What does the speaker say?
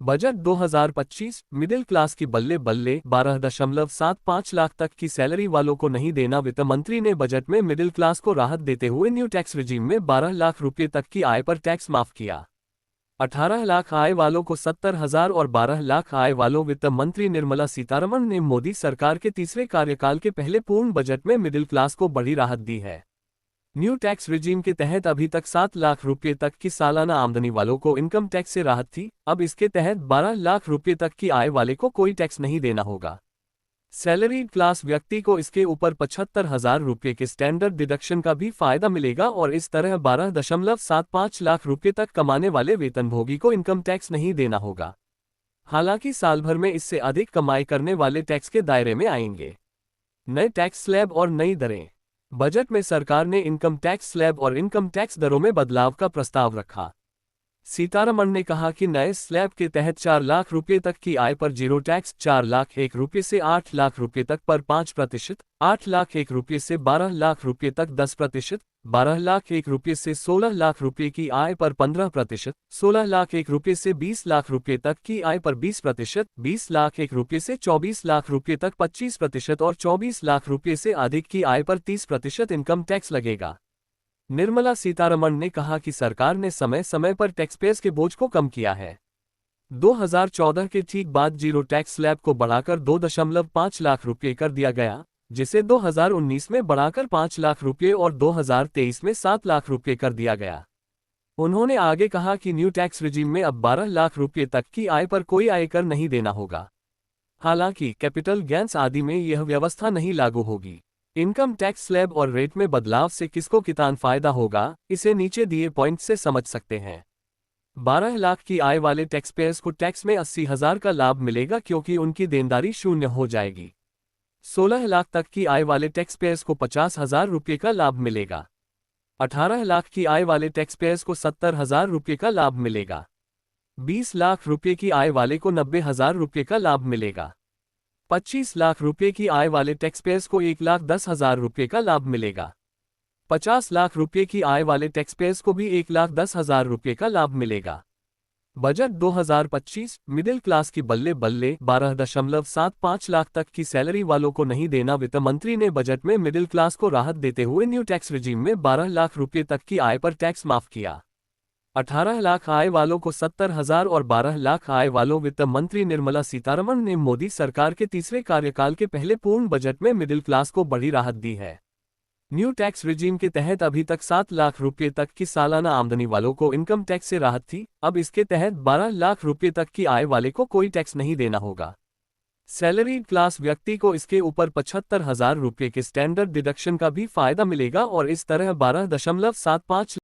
Budget 2025 middle class की बल्ले बल्ले 12.75 लाख तक की सैलरी वालों को नहीं देना। वित्त मंत्री ने बजट में मिडिल क्लास को राहत देते हुए न्यू टैक्स रिजीम में 12 लाख रुपये तक की आय पर टैक्स माफ किया। 18 लाख आय वालों को 70,000 और 12 लाख आय वालों। वित्त मंत्री निर्मला सीतारमण ने मोदी सरकार के तीसरे कार्यकाल के पहले पूर्ण बजट में मिडिल क्लास को बड़ी राहत दी है। न्यू टैक्स रिजीम के तहत अभी तक 7 लाख रुपये तक की सालाना आमदनी वालों को इनकम टैक्स से राहत थी। अब इसके तहत 12 लाख रुपये तक की आय वाले को कोई टैक्स नहीं देना होगा। सैलरीड क्लास व्यक्ति को इसके ऊपर 75,000 रुपये के स्टैंडर्ड डिडक्शन का भी फायदा मिलेगा और इस तरह 12.75 लाख रुपये तक कमाने वाले वेतनभोगी को इनकम टैक्स नहीं देना होगा। हालांकि साल भर में इससे अधिक कमाई करने वाले टैक्स के दायरे में आएंगे। नए टैक्स स्लैब और नई दरें। बजट में सरकार ने इनकम टैक्स स्लैब और इनकम टैक्स दरों में बदलाव का प्रस्ताव रखा। सीतारमण ने कहा कि नए स्लैब के तहत 4 लाख रुपये तक की आय पर जीरो टैक्स, 4 लाख 1 रुपये से 8 लाख रुपये तक पर 5%, 8 लाख 1 रुपये से 12 लाख रुपये तक 10%, 12 लाख 1 रुपये से 16 लाख रुपये की आय पर 15%, 16 लाख 1 रुपये से 20 लाख रुपये तक की आय पर 20%, 20 लाख 1 रुपये से 24 लाख रुपये तक 25% और 24 लाख रुपये से अधिक की आय पर 30% इनकम टैक्स लगेगा। निर्मला सीतारमण ने कहा कि सरकार ने समय समय पर टैक्सपेयर्स के बोझ को कम किया है। 2014 के ठीक बाद जीरो टैक्स स्लैब को बढ़ाकर 2.5 लाख रुपये कर दिया गया, जिसे 2019 में बढ़ाकर 5 लाख रुपये और 2023 में 7 लाख रुपये कर दिया गया। उन्होंने आगे कहा कि न्यू टैक्स रिजीम में अब 12 लाख रुपये तक की आय पर कोई आयकर नहीं देना होगा। हालांकि कैपिटल गेन्स आदि में यह व्यवस्था नहीं लागू होगी। इनकम टैक्स स्लैब और रेट में बदलाव से किसको कितना फायदा होगा, इसे नीचे दिए पॉइंट से समझ सकते हैं। 12 लाख की आय वाले टैक्सपेयर्स को टैक्स में 80,000 का लाभ मिलेगा क्योंकि उनकी देनदारी शून्य हो जाएगी। 16 लाख तक की आय वाले टैक्सपेयर्स को 50,000 रुपये का लाभ मिलेगा। 18 लाख की आय वाले टैक्सपेयर्स को 70,000 रुपये का लाभ मिलेगा। 20 लाख रुपये की आय वाले को 90,000 रुपये का लाभ मिलेगा। 25 लाख रुपये की आय वाले टैक्सपेयर्स को 1,10,000 रुपये का लाभ मिलेगा। 50 लाख रुपये की आय वाले टैक्सपेयर्स को भी 1,10,000 रुपये का लाभ मिलेगा। बजट 2025 मिडिल क्लास की बल्ले बल्ले 12.75 लाख तक की सैलरी वालों को नहीं देना। वित्त मंत्री ने बजट में मिडिल क्लास को राहत देते हुए न्यू टैक्स रिजीम में 12 लाख रुपये तक की आय पर टैक्स माफ किया। 18 लाख आय वालों को 70,000 और 12 लाख आय वालों। वित्त मंत्री निर्मला सीतारमण ने मोदी सरकार के तीसरे कार्यकाल के पहले पूर्ण बजट में मिडिल क्लास को बड़ी राहत दी है। न्यू टैक्स रिजीम के तहत अभी तक 7 लाख रुपये तक की सालाना आमदनी वालों को इनकम टैक्स से राहत थी। अब इसके तहत 12 लाख रुपये तक की आय वाले को कोई टैक्स नहीं देना होगा। सैलरीड क्लास व्यक्ति को इसके ऊपर 75,000 रुपये के स्टैंडर्ड डिडक्शन का भी फायदा मिलेगा और इस तरह 12.75